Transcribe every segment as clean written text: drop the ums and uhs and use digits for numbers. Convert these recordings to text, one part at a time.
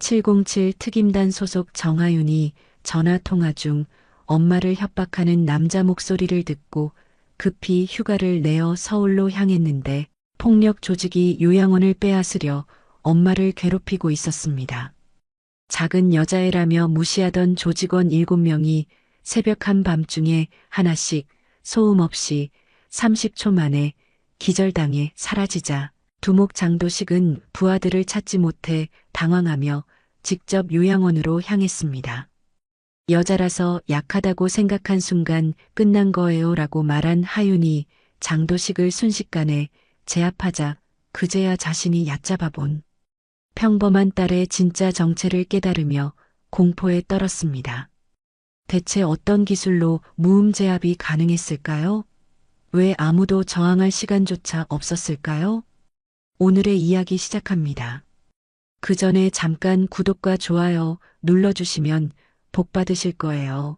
707 특임단 소속 정하윤이 전화 통화 중 엄마를 협박하는 남자 목소리를 듣고 급히 휴가를 내어 서울로 향했는데 폭력 조직이 요양원을 빼앗으려 엄마를 괴롭히고 있었습니다. 작은 여자애라며 무시하던 조직원 7명이 새벽 한밤중에 하나씩 소음 없이 30초 만에 기절당해 사라지자 두목 장도식은 부하들을 찾지 못해 당황하며 직접 요양원으로 향했습니다. 여자라서 약하다고 생각한 순간 끝난 거예요 라고 말한 하윤이 장도식을 순식간에 제압하자 그제야 자신이 얕잡아 본 평범한 딸의 진짜 정체를 깨달으며 공포에 떨었습니다. 대체 어떤 기술로 무음 제압이 가능했을까요? 왜 아무도 저항할 시간조차 없었을까요? 오늘의 이야기 시작합니다. 그 전에 잠깐 구독과 좋아요 눌러주시면 복 받으실 거예요.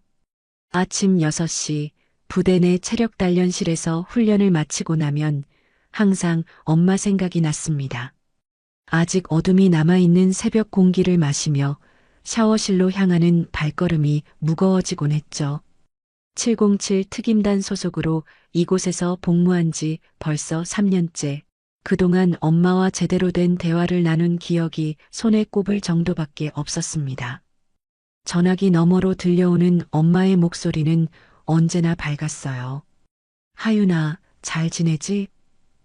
아침 6시 부대 내 체력 단련실에서 훈련을 마치고 나면 항상 엄마 생각이 났습니다. 아직 어둠이 남아있는 새벽 공기를 마시며 샤워실로 향하는 발걸음이 무거워지곤 했죠. 707 특임단 소속으로 이곳에서 복무한 지 벌써 3년째. 그동안 엄마와 제대로 된 대화를 나눈 기억이 손에 꼽을 정도밖에 없었습니다. 전화기 너머로 들려오는 엄마의 목소리는 언제나 밝았어요. 하윤아, 잘 지내지?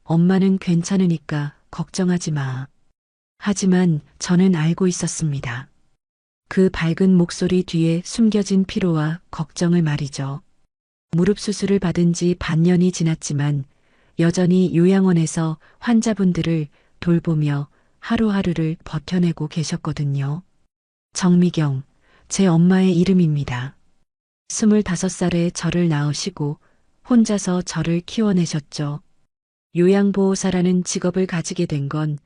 엄마는 괜찮으니까 걱정하지 마. 하지만 저는 알고 있었습니다. 그 밝은 목소리 뒤에 숨겨진 피로와 걱정을 말이죠. 무릎 수술을 받은 지 반년이 지났지만 여전히 요양원에서 환자분들을 돌보며 하루하루를 버텨내고 계셨거든요. 정미경, 제 엄마의 이름입니다. 25살에 저를 낳으시고 혼자서 저를 키워내셨죠. 요양보호사라는 직업을 가지게 된 건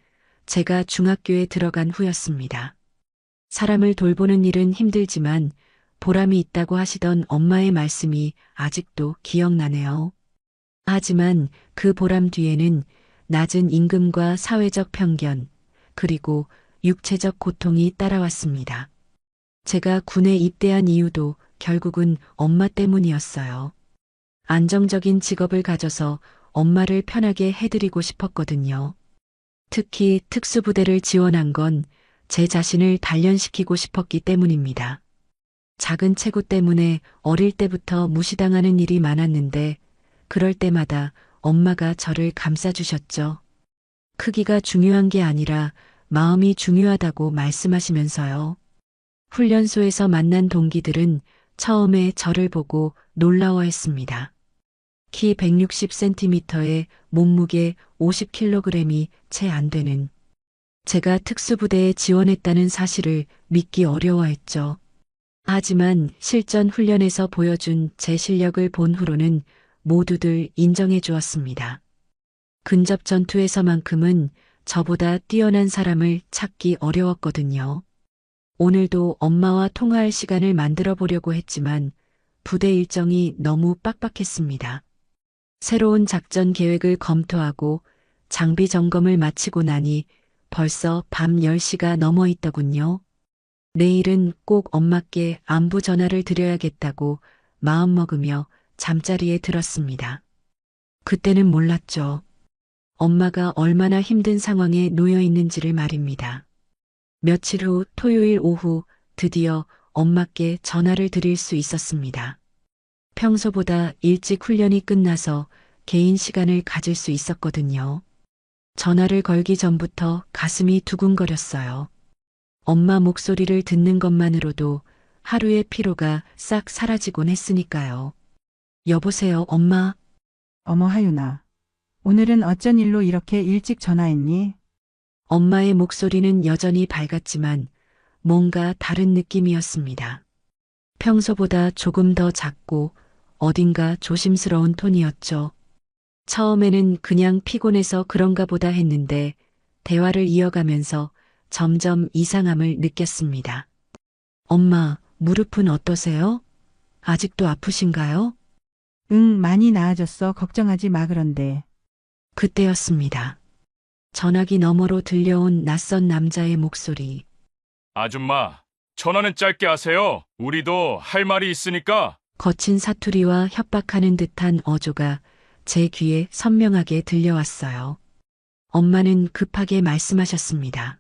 제가 중학교에 들어간 후였습니다. 사람을 돌보는 일은 힘들지만 보람이 있다고 하시던 엄마의 말씀이 아직도 기억나네요. 하지만 그 보람 뒤에는 낮은 임금과 사회적 편견, 그리고 육체적 고통이 따라왔습니다. 제가 군에 입대한 이유도 결국은 엄마 때문이었어요. 안정적인 직업을 가져서 엄마를 편하게 해드리고 싶었거든요. 특히 특수부대를 지원한 건 제 자신을 단련시키고 싶었기 때문입니다. 작은 체구 때문에 어릴 때부터 무시당하는 일이 많았는데 그럴 때마다 엄마가 저를 감싸주셨죠. 크기가 중요한 게 아니라 마음이 중요하다고 말씀하시면서요. 훈련소에서 만난 동기들은 처음에 저를 보고 놀라워했습니다. 키 160cm에 몸무게 50kg이 채 안 되는 제가 특수부대에 지원했다는 사실을 믿기 어려워했죠. 하지만 실전 훈련에서 보여준 제 실력을 본 후로는 모두들 인정해 주었습니다. 근접 전투에서만큼은 저보다 뛰어난 사람을 찾기 어려웠거든요. 오늘도 엄마와 통화할 시간을 만들어 보려고 했지만 부대 일정이 너무 빡빡했습니다. 새로운 작전 계획을 검토하고 장비 점검을 마치고 나니 벌써 밤 10시가 넘어 있더군요. 내일은 꼭 엄마께 안부 전화를 드려야겠다고 마음먹으며 잠자리에 들었습니다. 그때는 몰랐죠. 엄마가 얼마나 힘든 상황에 놓여 있는지를 말입니다. 며칠 후 토요일 오후 드디어 엄마께 전화를 드릴 수 있었습니다. 평소보다 일찍 훈련이 끝나서 개인 시간을 가질 수 있었거든요. 전화를 걸기 전부터 가슴이 두근거렸어요. 엄마 목소리를 듣는 것만으로도 하루의 피로가 싹 사라지곤 했으니까요. 여보세요, 엄마. 어머 하윤아, 오늘은 어쩐 일로 이렇게 일찍 전화했니? 엄마의 목소리는 여전히 밝았지만 뭔가 다른 느낌이었습니다. 평소보다 조금 더 작고 어딘가 조심스러운 톤이었죠. 처음에는 그냥 피곤해서 그런가 보다 했는데 대화를 이어가면서 점점 이상함을 느꼈습니다. 엄마, 무릎은 어떠세요? 아직도 아프신가요? 응, 많이 나아졌어. 걱정하지 마. 그런데 그때였습니다. 전화기 너머로 들려온 낯선 남자의 목소리. 아줌마, 전화는 짧게 하세요. 우리도 할 말이 있으니까. 거친 사투리와 협박하는 듯한 어조가 제 귀에 선명하게 들려왔어요. 엄마는 급하게 말씀하셨습니다.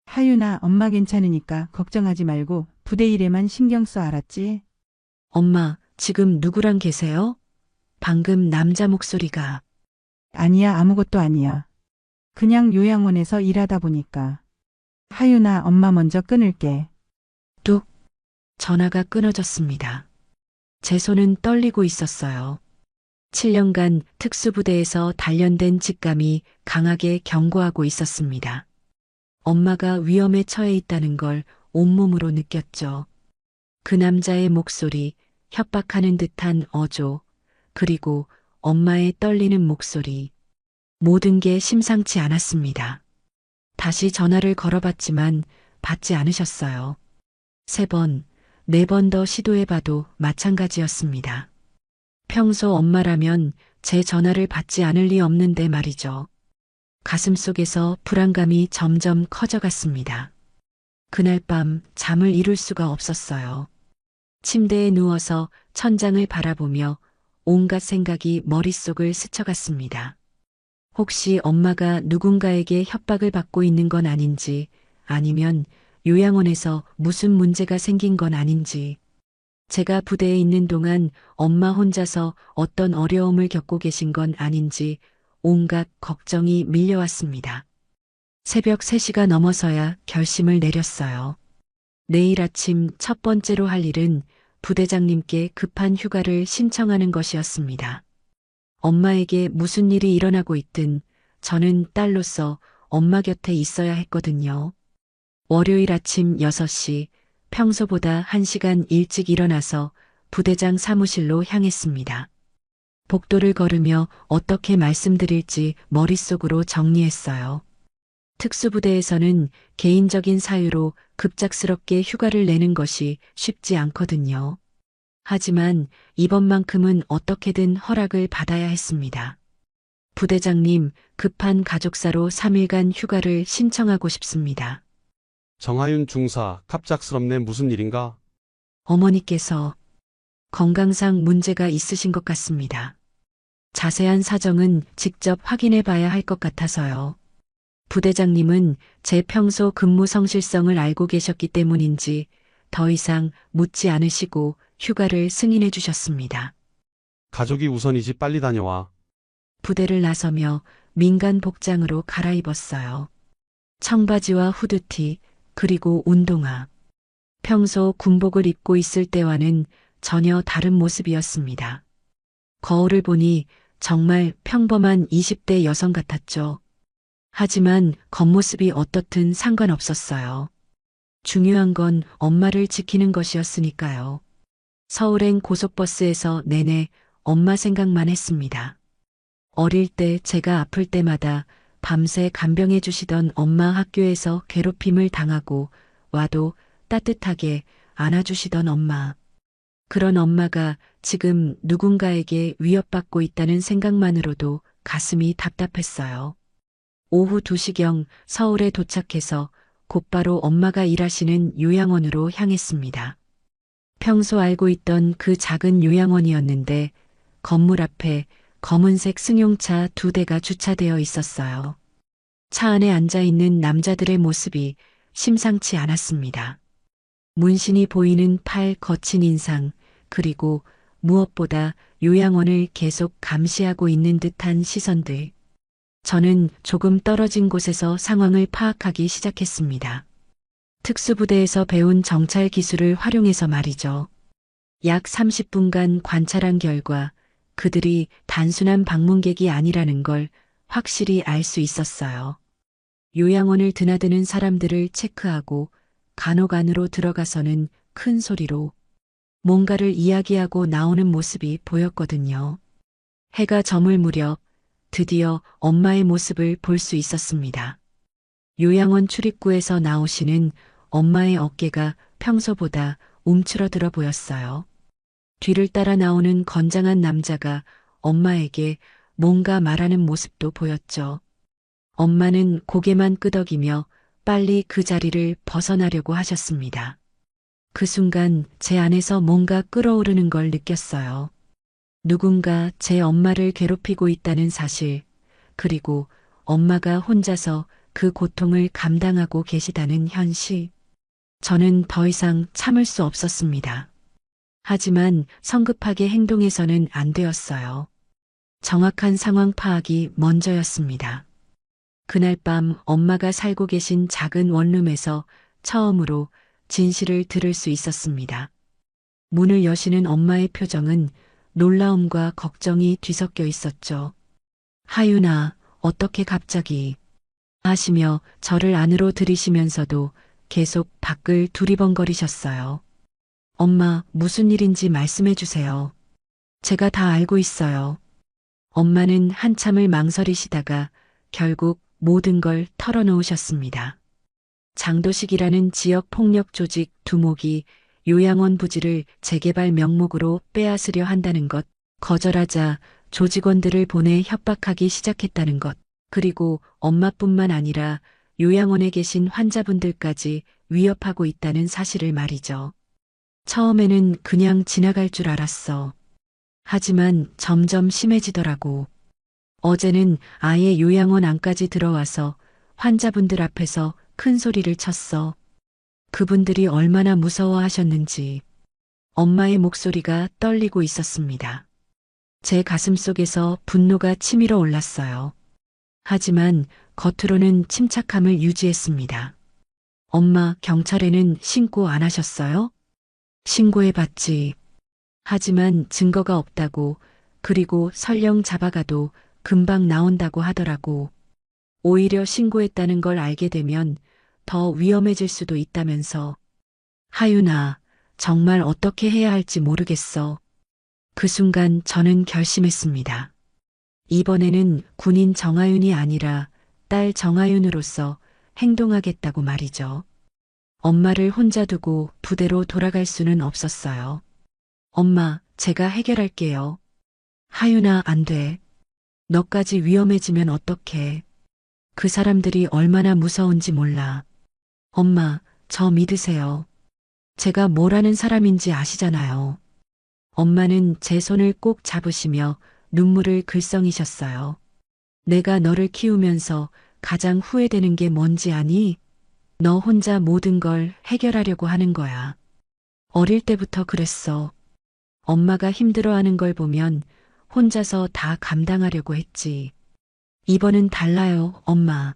하윤아, 엄마 괜찮으니까 걱정하지 말고 부대 일에만 신경 써, 알았지? 엄마, 지금 누구랑 계세요? 방금 남자 목소리가. 아니야, 아무것도 아니야. 그냥 요양원에서 일하다 보니까. 하윤아, 엄마 먼저 끊을게. 뚝. 전화가 끊어졌습니다. 제 손은 떨리고 있었어요. 7년간 특수부대에서 단련된 직감이 강하게 경고하고 있었습니다. 엄마가 위험에 처해 있다는 걸 온몸으로 느꼈죠. 그 남자의 목소리, 협박하는 듯한 어조, 그리고 엄마의 떨리는 목소리. 모든 게 심상치 않았습니다. 다시 전화를 걸어봤지만 받지 않으셨어요. 3번, 4번 더 시도해봐도 마찬가지였습니다. 평소 엄마라면 제 전화를 받지 않을 리 없는데 말이죠. 가슴속에서 불안감이 점점 커져갔습니다. 그날 밤 잠을 이룰 수가 없었어요. 침대에 누워서 천장을 바라보며 온갖 생각이 머릿속을 스쳐갔습니다. 혹시 엄마가 누군가에게 협박을 받고 있는 건 아닌지, 아니면 요양원에서 무슨 문제가 생긴 건 아닌지, 제가 부대에 있는 동안 엄마 혼자서 어떤 어려움을 겪고 계신 건 아닌지 온갖 걱정이 밀려왔습니다. 새벽 3시가 넘어서야 결심을 내렸어요. 내일 아침 첫 번째로 할 일은 부대장님께 급한 휴가를 신청하는 것이었습니다. 엄마에게 무슨 일이 일어나고 있든 저는 딸로서 엄마 곁에 있어야 했거든요. 월요일 아침 6시, 평소보다 1시간 일찍 일어나서 부대장 사무실로 향했습니다. 복도를 걸으며 어떻게 말씀드릴지 머릿속으로 정리했어요. 특수부대에서는 개인적인 사유로 급작스럽게 휴가를 내는 것이 쉽지 않거든요. 하지만 이번만큼은 어떻게든 허락을 받아야 했습니다. 부대장님, 급한 가족사로 3일간 휴가를 신청하고 싶습니다. 정하윤 중사, 갑작스럽네. 무슨 일인가? 어머니께서 건강상 문제가 있으신 것 같습니다. 자세한 사정은 직접 확인해 봐야 할 것 같아서요. 부대장님은 제 평소 근무 성실성을 알고 계셨기 때문인지 더 이상 묻지 않으시고 휴가를 승인해 주셨습니다. 가족이 우선이지. 빨리 다녀와. 부대를 나서며 민간 복장으로 갈아입었어요. 청바지와 후드티, 그리고 운동화. 평소 군복을 입고 있을 때와는 전혀 다른 모습이었습니다. 거울을 보니 정말 평범한 20대 여성 같았죠. 하지만 겉모습이 어떻든 상관없었어요. 중요한 건 엄마를 지키는 것이었으니까요. 서울행 고속버스에서 내내 엄마 생각만 했습니다. 어릴 때 제가 아플 때마다 밤새 간병해 주시던 엄마, 학교에서 괴롭힘을 당하고 와도 따뜻하게 안아주시던 엄마. 그런 엄마가 지금 누군가에게 위협받고 있다는 생각만으로도 가슴이 답답했어요. 오후 2시경 서울에 도착해서 곧바로 엄마가 일하시는 요양원으로 향했습니다. 평소 알고 있던 그 작은 요양원이었는데 건물 앞에 검은색 승용차 2대가 주차되어 있었어요. 차 안에 앉아있는 남자들의 모습이 심상치 않았습니다. 문신이 보이는 팔, 거친 인상, 그리고 무엇보다 요양원을 계속 감시하고 있는 듯한 시선들. 저는 조금 떨어진 곳에서 상황을 파악하기 시작했습니다. 특수부대에서 배운 정찰 기술을 활용해서 말이죠. 약 30분간 관찰한 결과 그들이 단순한 방문객이 아니라는 걸 확실히 알 수 있었어요. 요양원을 드나드는 사람들을 체크하고 간혹 안으로 들어가서는 큰 소리로 뭔가를 이야기하고 나오는 모습이 보였거든요. 해가 저물 무렵 드디어 엄마의 모습을 볼 수 있었습니다. 요양원 출입구에서 나오시는 엄마의 어깨가 평소보다 움츠러들어 보였어요. 뒤를 따라 나오는 건장한 남자가 엄마에게 뭔가 말하는 모습도 보였죠. 엄마는 고개만 끄덕이며 빨리 그 자리를 벗어나려고 하셨습니다. 그 순간 제 안에서 뭔가 끓어오르는 걸 느꼈어요. 누군가 제 엄마를 괴롭히고 있다는 사실, 그리고 엄마가 혼자서 그 고통을 감당하고 계시다는 현실. 저는 더 이상 참을 수 없었습니다. 하지만 성급하게 행동해서는 안 되었어요. 정확한 상황 파악이 먼저였습니다. 그날 밤 엄마가 살고 계신 작은 원룸에서 처음으로 진실을 들을 수 있었습니다. 문을 여시는 엄마의 표정은 놀라움과 걱정이 뒤섞여 있었죠. 하윤아, 어떻게 갑자기? 하시며 저를 안으로 들이시면서도 계속 밖을 두리번거리셨어요. 엄마, 무슨 일인지 말씀해 주세요. 제가 다 알고 있어요. 엄마는 한참을 망설이시다가 결국 모든 걸 털어놓으셨습니다. 장도식이라는 지역 폭력 조직 두목이 요양원 부지를 재개발 명목으로 빼앗으려 한다는 것, 거절하자 조직원들을 보내 협박하기 시작했다는 것, 그리고 엄마뿐만 아니라 요양원에 계신 환자분들까지 위협하고 있다는 사실을 말이죠. 처음에는 그냥 지나갈 줄 알았어. 하지만 점점 심해지더라고. 어제는 아예 요양원 안까지 들어와서 환자분들 앞에서 큰 소리를 쳤어. 그분들이 얼마나 무서워하셨는지. 엄마의 목소리가 떨리고 있었습니다. 제 가슴 속에서 분노가 치밀어 올랐어요. 하지만 겉으로는 침착함을 유지했습니다. 엄마, 경찰에는 신고 안 하셨어요? 신고해봤지. 하지만 증거가 없다고, 그리고 설령 잡아가도 금방 나온다고 하더라고. 오히려 신고했다는 걸 알게 되면 더 위험해질 수도 있다면서. 하윤아, 정말 어떻게 해야 할지 모르겠어. 그 순간 저는 결심했습니다. 이번에는 군인 정하윤이 아니라 딸 정하윤으로서 행동하겠다고 말이죠. 엄마를 혼자 두고 부대로 돌아갈 수는 없었어요. 엄마, 제가 해결할게요. 하윤아, 안 돼. 너까지 위험해지면 어떡해. 그 사람들이 얼마나 무서운지 몰라. 엄마, 저 믿으세요. 제가 뭘 하는 사람인지 아시잖아요. 엄마는 제 손을 꼭 잡으시며 눈물을 글썽이셨어요. 내가 너를 키우면서 가장 후회되는 게 뭔지 아니? 너 혼자 모든 걸 해결하려고 하는 거야. 어릴 때부터 그랬어. 엄마가 힘들어하는 걸 보면 혼자서 다 감당하려고 했지. 이번은 달라요, 엄마.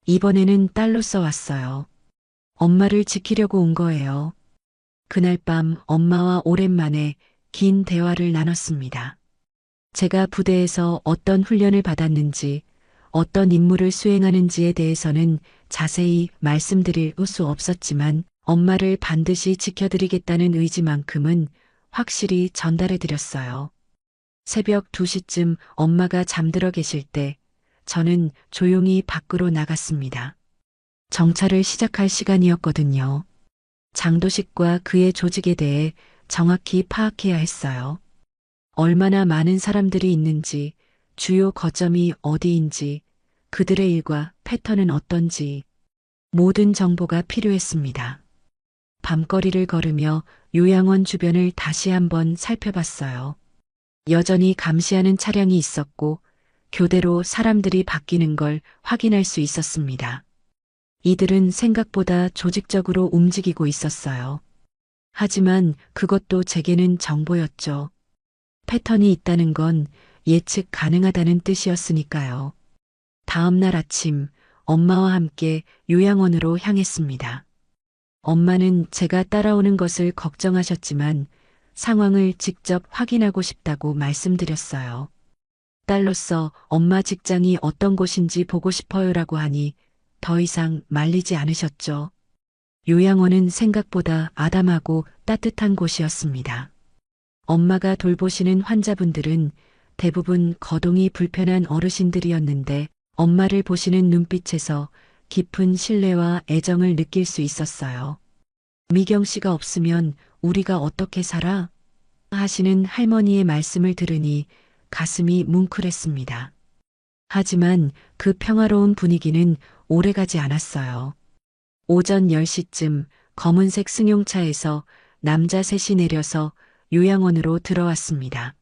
이번에는 딸로서 왔어요. 엄마를 지키려고 온 거예요. 그날 밤 엄마와 오랜만에 긴 대화를 나눴습니다. 제가 부대에서 어떤 훈련을 받았는지, 어떤 임무를 수행하는지에 대해서는 자세히 말씀드릴 수 없었지만 엄마를 반드시 지켜드리겠다는 의지만큼은 확실히 전달해드렸어요. 새벽 2시쯤 엄마가 잠들어 계실 때 저는 조용히 밖으로 나갔습니다. 정찰을 시작할 시간이었거든요. 장도식과 그의 조직에 대해 정확히 파악해야 했어요. 얼마나 많은 사람들이 있는지, 주요 거점이 어디인지, 그들의 일과 패턴은 어떤지, 모든 정보가 필요했습니다. 밤거리를 걸으며 요양원 주변을 다시 한번 살펴봤어요. 여전히 감시하는 차량이 있었고, 교대로 사람들이 바뀌는 걸 확인할 수 있었습니다. 이들은 생각보다 조직적으로 움직이고 있었어요. 하지만 그것도 제게는 정보였죠. 패턴이 있다는 건 예측 가능하다는 뜻이었으니까요. 다음 날 아침 엄마와 함께 요양원으로 향했습니다. 엄마는 제가 따라오는 것을 걱정하셨지만 상황을 직접 확인하고 싶다고 말씀드렸어요. 딸로서 엄마 직장이 어떤 곳인지 보고 싶어요라고 하니 더 이상 말리지 않으셨죠. 요양원은 생각보다 아담하고 따뜻한 곳이었습니다. 엄마가 돌보시는 환자분들은 대부분 거동이 불편한 어르신들이었는데 엄마를 보시는 눈빛에서 깊은 신뢰와 애정을 느낄 수 있었어요. 미경 씨가 없으면 우리가 어떻게 살아? 하시는 할머니의 말씀을 들으니 가슴이 뭉클했습니다. 하지만 그 평화로운 분위기는 오래가지 않았어요. 오전 10시쯤 검은색 승용차에서 남자 셋이 내려서 요양원으로 들어왔습니다.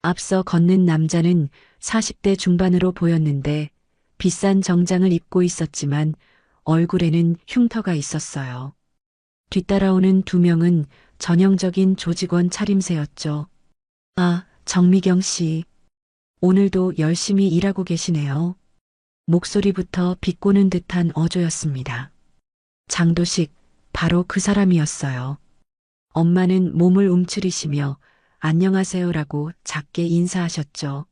앞서 걷는 남자는 40대 중반으로 보였는데 비싼 정장을 입고 있었지만 얼굴에는 흉터가 있었어요. 뒤따라오는 두 명은 전형적인 조직원 차림새였죠. 아, 정미경 씨. 오늘도 열심히 일하고 계시네요. 목소리부터 비꼬는 듯한 어조였습니다. 장도식, 바로 그 사람이었어요. 엄마는 몸을 움츠리시며 안녕하세요라고 작게 인사하셨죠.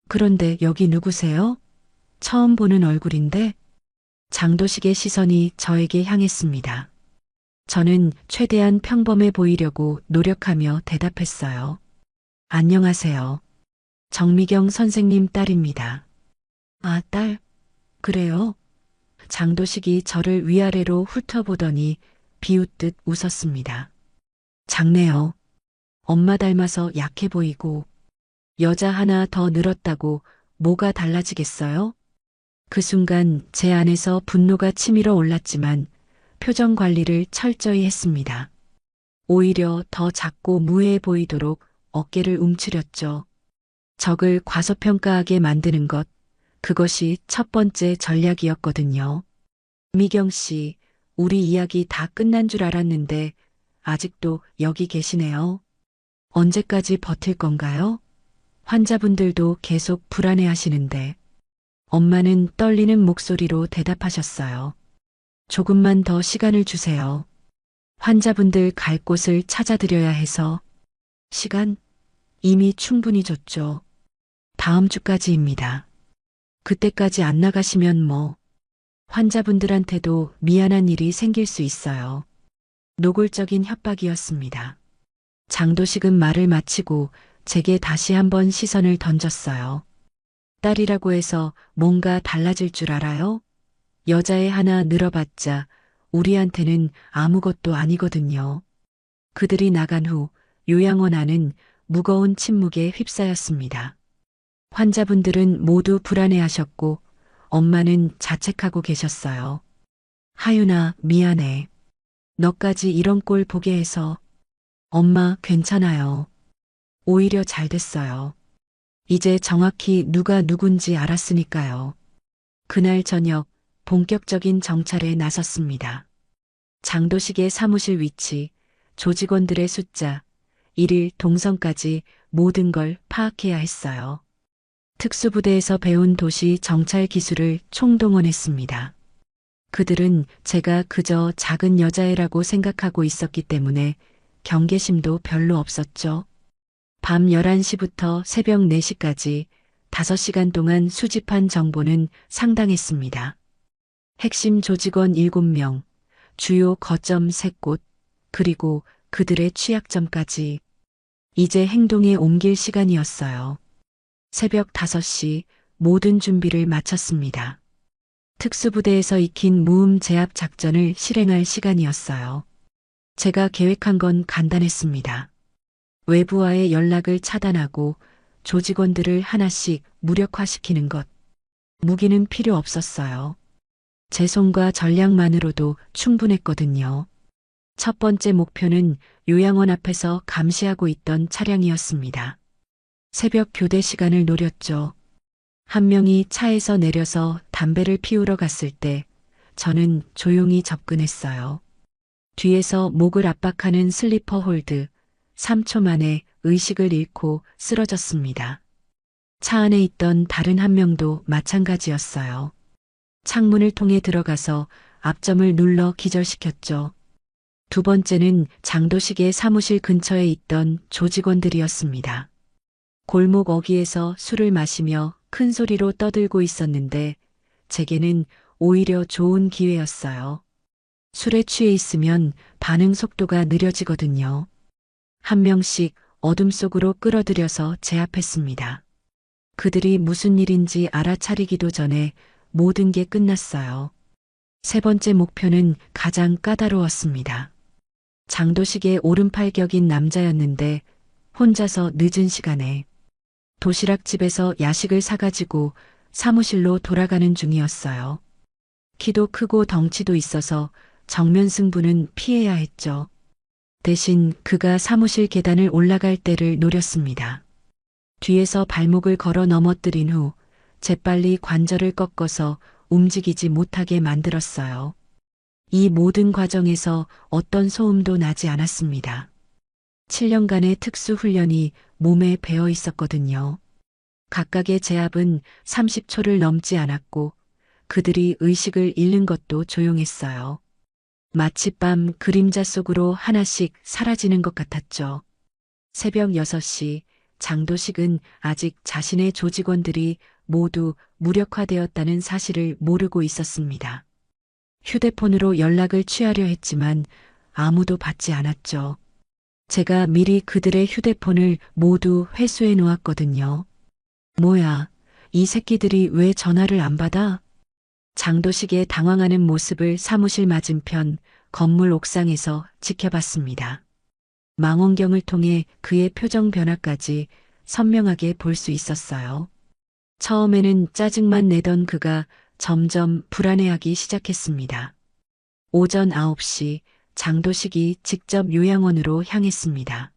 그런데 여기 누구세요? 처음 보는 얼굴인데? 장도식의 시선이 저에게 향했습니다. 저는 최대한 평범해 보이려고 노력하며 대답했어요. 안녕하세요. 정미경 선생님 딸입니다. 아, 딸? 그래요? 장도식이 저를 위아래로 훑어보더니 비웃듯 웃었습니다. 작네요. 엄마 닮아서 약해 보이고 여자 하나 더 늘었다고 뭐가 달라지겠어요? 그 순간 제 안에서 분노가 치밀어 올랐지만 표정 관리를 철저히 했습니다. 오히려 더 작고 무해해 보이도록 어깨를 움츠렸죠. 적을 과소평가하게 만드는 것, 그것이 첫 번째 전략이었거든요. 미경 씨, 우리 이야기 다 끝난 줄 알았는데 아직도 여기 계시네요. 언제까지 버틸 건가요? 환자분들도 계속 불안해 하시는데. 엄마는 떨리는 목소리로 대답하셨어요. 조금만 더 시간을 주세요. 환자분들 갈 곳을 찾아드려야 해서. 시간? 이미 충분히 줬죠. 다음 주까지입니다. 그때까지 안 나가시면 뭐. 환자분들한테도 미안한 일이 생길 수 있어요. 노골적인 협박이었습니다. 장도식은 말을 마치고 제게 다시 한번 시선을 던졌어요. 딸이라고 해서 뭔가 달라질 줄 알아요? 여자애 하나 늘어봤자 우리한테는 아무것도 아니거든요. 그들이 나간 후 요양원 안은 무거운 침묵에 휩싸였습니다. 환자분들은 모두 불안해하셨고 엄마는 자책하고 계셨어요. 하윤아, 미안해. 너까지 이런 꼴 보게 해서. 엄마, 괜찮아요. 오히려 잘 됐어요. 이제 정확히 누가 누군지 알았으니까요. 그날 저녁 본격적인 정찰에 나섰습니다. 장도식의 사무실 위치, 조직원들의 숫자, 일일 동선까지 모든 걸 파악해야 했어요. 특수부대에서 배운 도시 정찰 기술을 총동원했습니다. 그들은 제가 그저 작은 여자애라고 생각하고 있었기 때문에 경계심도 별로 없었죠. 밤 11시부터 새벽 4시까지 5시간 동안 수집한 정보는 상당했습니다. 핵심 조직원 7명, 주요 거점 3곳, 그리고 그들의 취약점까지. 이제 행동에 옮길 시간이었어요. 새벽 5시 모든 준비를 마쳤습니다. 특수부대에서 익힌 무음 제압 작전을 실행할 시간이었어요. 제가 계획한 건 간단했습니다. 외부와의 연락을 차단하고 조직원들을 하나씩 무력화시키는 것. 무기는 필요 없었어요. 제 손과 전략만으로도 충분했거든요. 첫 번째 목표는 요양원 앞에서 감시하고 있던 차량이었습니다. 새벽 교대 시간을 노렸죠. 한 명이 차에서 내려서 담배를 피우러 갔을 때 저는 조용히 접근했어요. 뒤에서 목을 압박하는 슬리퍼 홀드, 3초 만에 의식을 잃고 쓰러졌습니다. 차 안에 있던 다른 한 명도 마찬가지였어요. 창문을 통해 들어가서 앞점을 눌러 기절시켰죠. 두 번째는 장도식의 사무실 근처에 있던 조직원들이었습니다. 골목 어귀에서 술을 마시며 큰 소리로 떠들고 있었는데 제게는 오히려 좋은 기회였어요. 술에 취해 있으면 반응 속도가 느려지거든요. 한 명씩 어둠 속으로 끌어들여서 제압했습니다. 그들이 무슨 일인지 알아차리기도 전에 모든 게 끝났어요. 세 번째 목표는 가장 까다로웠습니다. 장도식의 오른팔격인 남자였는데 혼자서 늦은 시간에 도시락집에서 야식을 사가지고 사무실로 돌아가는 중이었어요. 키도 크고 덩치도 있어서 정면 승부는 피해야 했죠. 대신 그가 사무실 계단을 올라갈 때를 노렸습니다. 뒤에서 발목을 걸어 넘어뜨린 후 재빨리 관절을 꺾어서 움직이지 못하게 만들었어요. 이 모든 과정에서 어떤 소음도 나지 않았습니다. 7년간의 특수 훈련이 몸에 배어 있었거든요. 각각의 제압은 30초를 넘지 않았고 그들이 의식을 잃는 것도 조용했어요. 마치 밤 그림자 속으로 하나씩 사라지는 것 같았죠. 새벽 6시 장도식은 아직 자신의 조직원들이 모두 무력화되었다는 사실을 모르고 있었습니다. 휴대폰으로 연락을 취하려 했지만 아무도 받지 않았죠. 제가 미리 그들의 휴대폰을 모두 회수해 놓았거든요. 뭐야, 이 새끼들이 왜 전화를 안 받아? 장도식의 당황하는 모습을 사무실 맞은편 건물 옥상에서 지켜봤습니다. 망원경을 통해 그의 표정 변화까지 선명하게 볼 수 있었어요. 처음에는 짜증만 내던 그가 점점 불안해하기 시작했습니다. 오전 9시 장도식이 직접 요양원으로 향했습니다.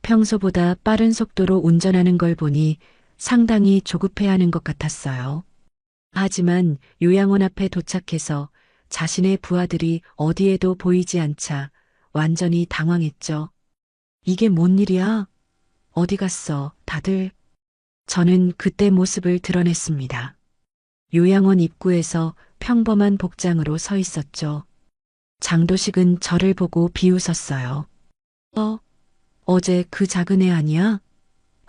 평소보다 빠른 속도로 운전하는 걸 보니 상당히 조급해하는 것 같았어요. 하지만 요양원 앞에 도착해서 자신의 부하들이 어디에도 보이지 않자 완전히 당황했죠. 이게 뭔 일이야? 어디 갔어, 다들? 저는 그때 모습을 드러냈습니다. 요양원 입구에서 평범한 복장으로 서 있었죠. 장도식은 저를 보고 비웃었어요. 어제 그 작은 애 아니야?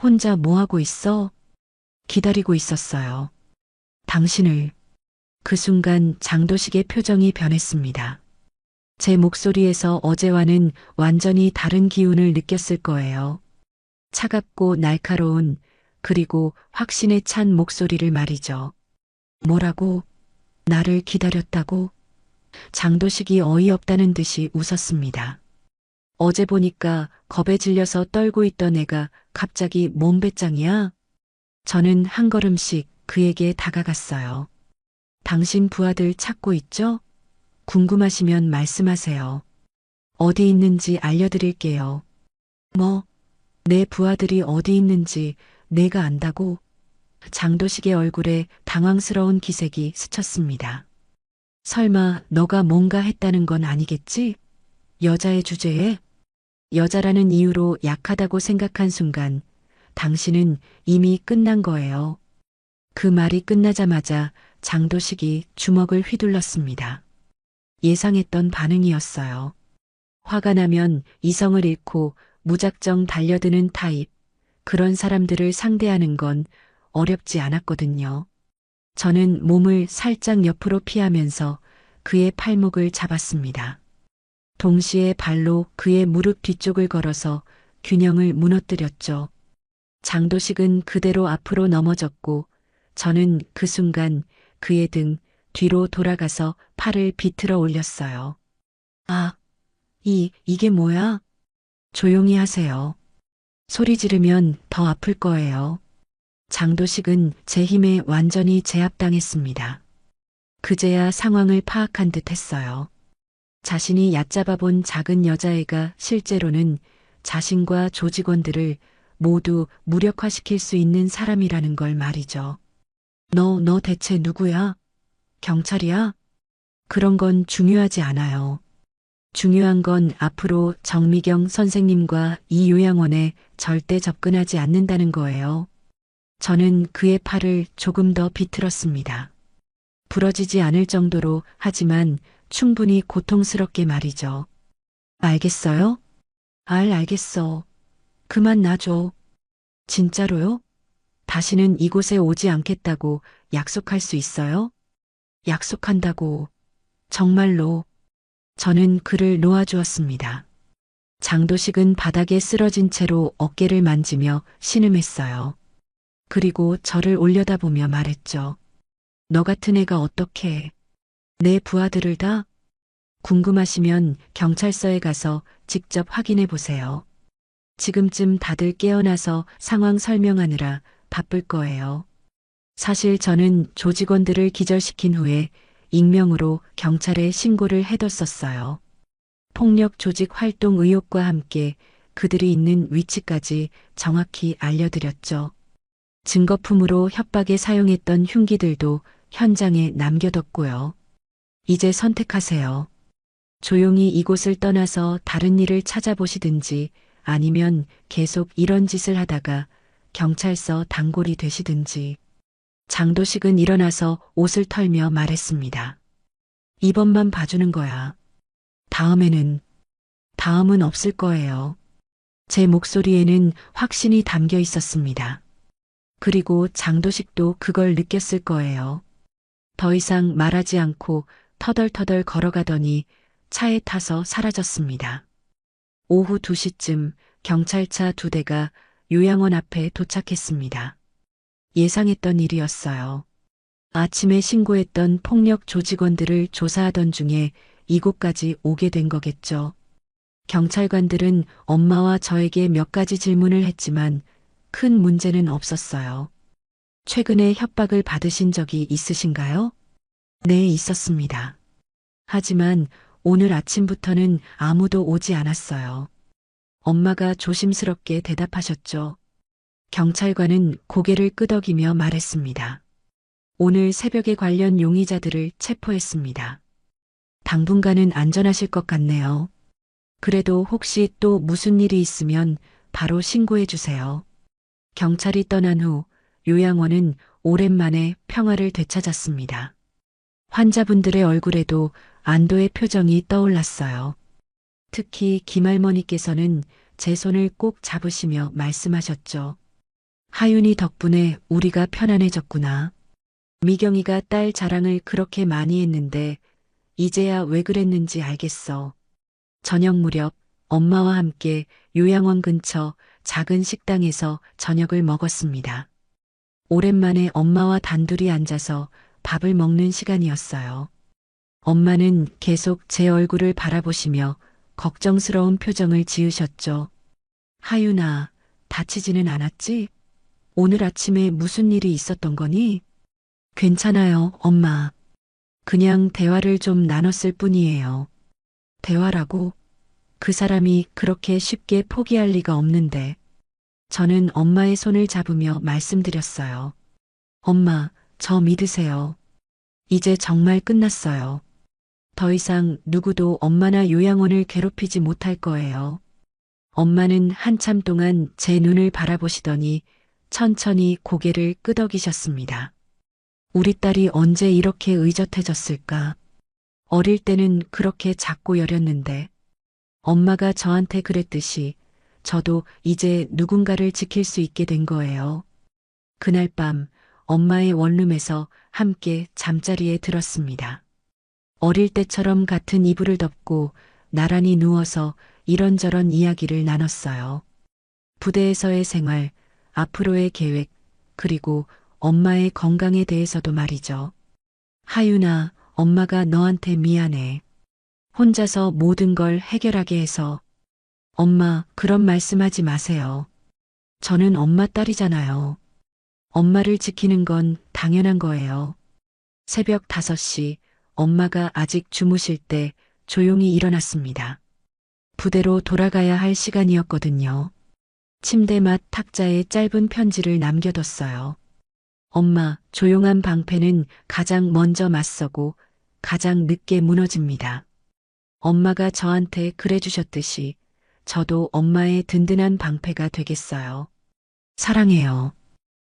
혼자 뭐 하고 있어? 기다리고 있었어요. 당신을. 그 순간 장도식의 표정이 변했습니다. 제 목소리에서 어제와는 완전히 다른 기운을 느꼈을 거예요. 차갑고 날카로운 그리고 확신에 찬 목소리를 말이죠. 뭐라고? 나를 기다렸다고? 장도식이 어이없다는 듯이 웃었습니다. 어제 보니까 겁에 질려서 떨고 있던 애가 갑자기 몸배짱이야? 저는 한 걸음씩 그에게 다가갔어요. 당신 부하들 찾고 있죠? 궁금하시면 말씀하세요. 어디 있는지 알려드릴게요. 뭐? 내 부하들이 어디 있는지 내가 안다고? 장도식의 얼굴에 당황스러운 기색이 스쳤습니다. 설마 너가 뭔가 했다는 건 아니겠지? 여자의 주제에? 여자라는 이유로 약하다고 생각한 순간 당신은 이미 끝난 거예요. 그 말이 끝나자마자 장도식이 주먹을 휘둘렀습니다. 예상했던 반응이었어요. 화가 나면 이성을 잃고 무작정 달려드는 타입, 그런 사람들을 상대하는 건 어렵지 않았거든요. 저는 몸을 살짝 옆으로 피하면서 그의 팔목을 잡았습니다. 동시에 발로 그의 무릎 뒤쪽을 걸어서 균형을 무너뜨렸죠. 장도식은 그대로 앞으로 넘어졌고 저는 그 순간 그의 등 뒤로 돌아가서 팔을 비틀어 올렸어요. 이게 뭐야? 조용히 하세요. 소리 지르면 더 아플 거예요. 장도식은 제 힘에 완전히 제압당했습니다. 그제야 상황을 파악한 듯 했어요. 자신이 얕잡아 본 작은 여자애가 실제로는 자신과 조직원들을 모두 무력화시킬 수 있는 사람이라는 걸 말이죠. 너 대체 누구야? 경찰이야? 그런 건 중요하지 않아요. 중요한 건 앞으로 정미경 선생님과 이 요양원에 절대 접근하지 않는다는 거예요. 저는 그의 팔을 조금 더 비틀었습니다. 부러지지 않을 정도로 하지만 충분히 고통스럽게 말이죠. 알겠어요? 알겠어. 그만 놔줘. 진짜로요? 다시는 이곳에 오지 않겠다고 약속할 수 있어요? 약속한다고. 정말로. 저는 그를 놓아주었습니다. 장도식은 바닥에 쓰러진 채로 어깨를 만지며 신음했어요. 그리고 저를 올려다보며 말했죠. 너 같은 애가 어떻게 내 부하들을 다? 궁금하시면 경찰서에 가서 직접 확인해 보세요. 지금쯤 다들 깨어나서 상황 설명하느라 바쁠 거예요. 사실 저는 조직원들을 기절시킨 후에 익명으로 경찰에 신고를 해뒀었어요. 폭력 조직 활동 의혹과 함께 그들이 있는 위치까지 정확히 알려드렸죠. 증거품으로 협박에 사용했던 흉기들도 현장에 남겨뒀고요. 이제 선택하세요. 조용히 이곳을 떠나서 다른 일을 찾아보시든지 아니면 계속 이런 짓을 하다가 경찰서 단골이 되시든지. 장도식은 일어나서 옷을 털며 말했습니다. 이번만 봐주는 거야. 다음은 없을 거예요. 제 목소리에는 확신이 담겨 있었습니다. 그리고 장도식도 그걸 느꼈을 거예요. 더 이상 말하지 않고 터덜터덜 걸어가더니 차에 타서 사라졌습니다. 오후 2시쯤 경찰차 2대가 요양원 앞에 도착했습니다. 예상했던 일이었어요. 아침에 신고했던 폭력 조직원들을 조사하던 중에 이곳까지 오게 된 거겠죠. 경찰관들은 엄마와 저에게 몇 가지 질문을 했지만 큰 문제는 없었어요. 최근에 협박을 받으신 적이 있으신가요? 네, 있었습니다. 하지만 오늘 아침부터는 아무도 오지 않았어요. 엄마가 조심스럽게 대답하셨죠. 경찰관은 고개를 끄덕이며 말했습니다. 오늘 새벽에 관련 용의자들을 체포했습니다. 당분간은 안전하실 것 같네요. 그래도 혹시 또 무슨 일이 있으면 바로 신고해 주세요. 경찰이 떠난 후 요양원은 오랜만에 평화를 되찾았습니다. 환자분들의 얼굴에도 안도의 표정이 떠올랐어요. 특히 김할머니께서는 제 손을 꼭 잡으시며 말씀하셨죠. 하윤이 덕분에 우리가 편안해졌구나. 미경이가 딸 자랑을 그렇게 많이 했는데 이제야 왜 그랬는지 알겠어. 저녁 무렵 엄마와 함께 요양원 근처 작은 식당에서 저녁을 먹었습니다. 오랜만에 엄마와 단둘이 앉아서 밥을 먹는 시간이었어요. 엄마는 계속 제 얼굴을 바라보시며 걱정스러운 표정을 지으셨죠. 하윤아, 다치지는 않았지? 오늘 아침에 무슨 일이 있었던 거니? 괜찮아요, 엄마. 그냥 대화를 좀 나눴을 뿐이에요. 대화라고? 그 사람이 그렇게 쉽게 포기할 리가 없는데. 저는 엄마의 손을 잡으며 말씀드렸어요. 엄마, 저 믿으세요. 이제 정말 끝났어요. 더 이상 누구도 엄마나 요양원을 괴롭히지 못할 거예요. 엄마는 한참 동안 제 눈을 바라보시더니 천천히 고개를 끄덕이셨습니다. 우리 딸이 언제 이렇게 의젓해졌을까? 어릴 때는 그렇게 작고 여렸는데 엄마가 저한테 그랬듯이 저도 이제 누군가를 지킬 수 있게 된 거예요. 그날 밤 엄마의 원룸에서 함께 잠자리에 들었습니다. 어릴 때처럼 같은 이불을 덮고 나란히 누워서 이런저런 이야기를 나눴어요. 부대에서의 생활, 앞으로의 계획, 그리고 엄마의 건강에 대해서도 말이죠. 하윤아, 엄마가 너한테 미안해. 혼자서 모든 걸 해결하게 해서. 엄마, 그런 말씀하지 마세요. 저는 엄마 딸이잖아요. 엄마를 지키는 건 당연한 거예요. 새벽 5시, 엄마가 아직 주무실 때 조용히 일어났습니다. 부대로 돌아가야 할 시간이었거든요. 침대 맡 탁자에 짧은 편지를 남겨뒀어요. 엄마, 조용한 방패는 가장 먼저 맞서고 가장 늦게 무너집니다. 엄마가 저한테 그래주셨듯이 저도 엄마의 든든한 방패가 되겠어요. 사랑해요.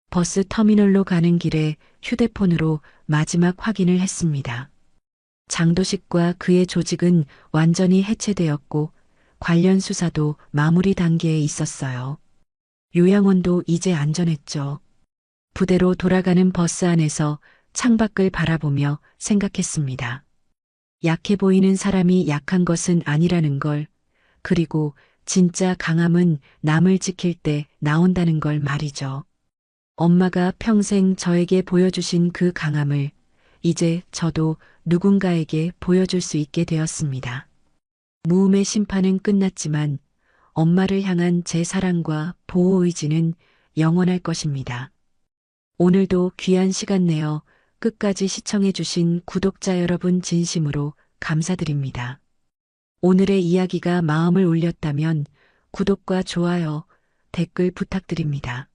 버스 터미널로 가는 길에 휴대폰으로 마지막 확인을 했습니다. 장도식과 그의 조직은 완전히 해체되었고 관련 수사도 마무리 단계에 있었어요. 요양원도 이제 안전했죠. 부대로 돌아가는 버스 안에서 창밖을 바라보며 생각했습니다. 약해 보이는 사람이 약한 것은 아니라는 걸, 그리고 진짜 강함은 남을 지킬 때 나온다는 걸 말이죠. 엄마가 평생 저에게 보여주신 그 강함을 이제 저도 누군가에게 보여줄 수 있게 되었습니다. 무음의 심판은 끝났지만 엄마를 향한 제 사랑과 보호 의지는 영원할 것입니다. 오늘도 귀한 시간 내어 끝까지 시청해주신 구독자 여러분 진심으로 감사드립니다. 오늘의 이야기가 마음을 울렸다면 구독과 좋아요, 댓글 부탁드립니다.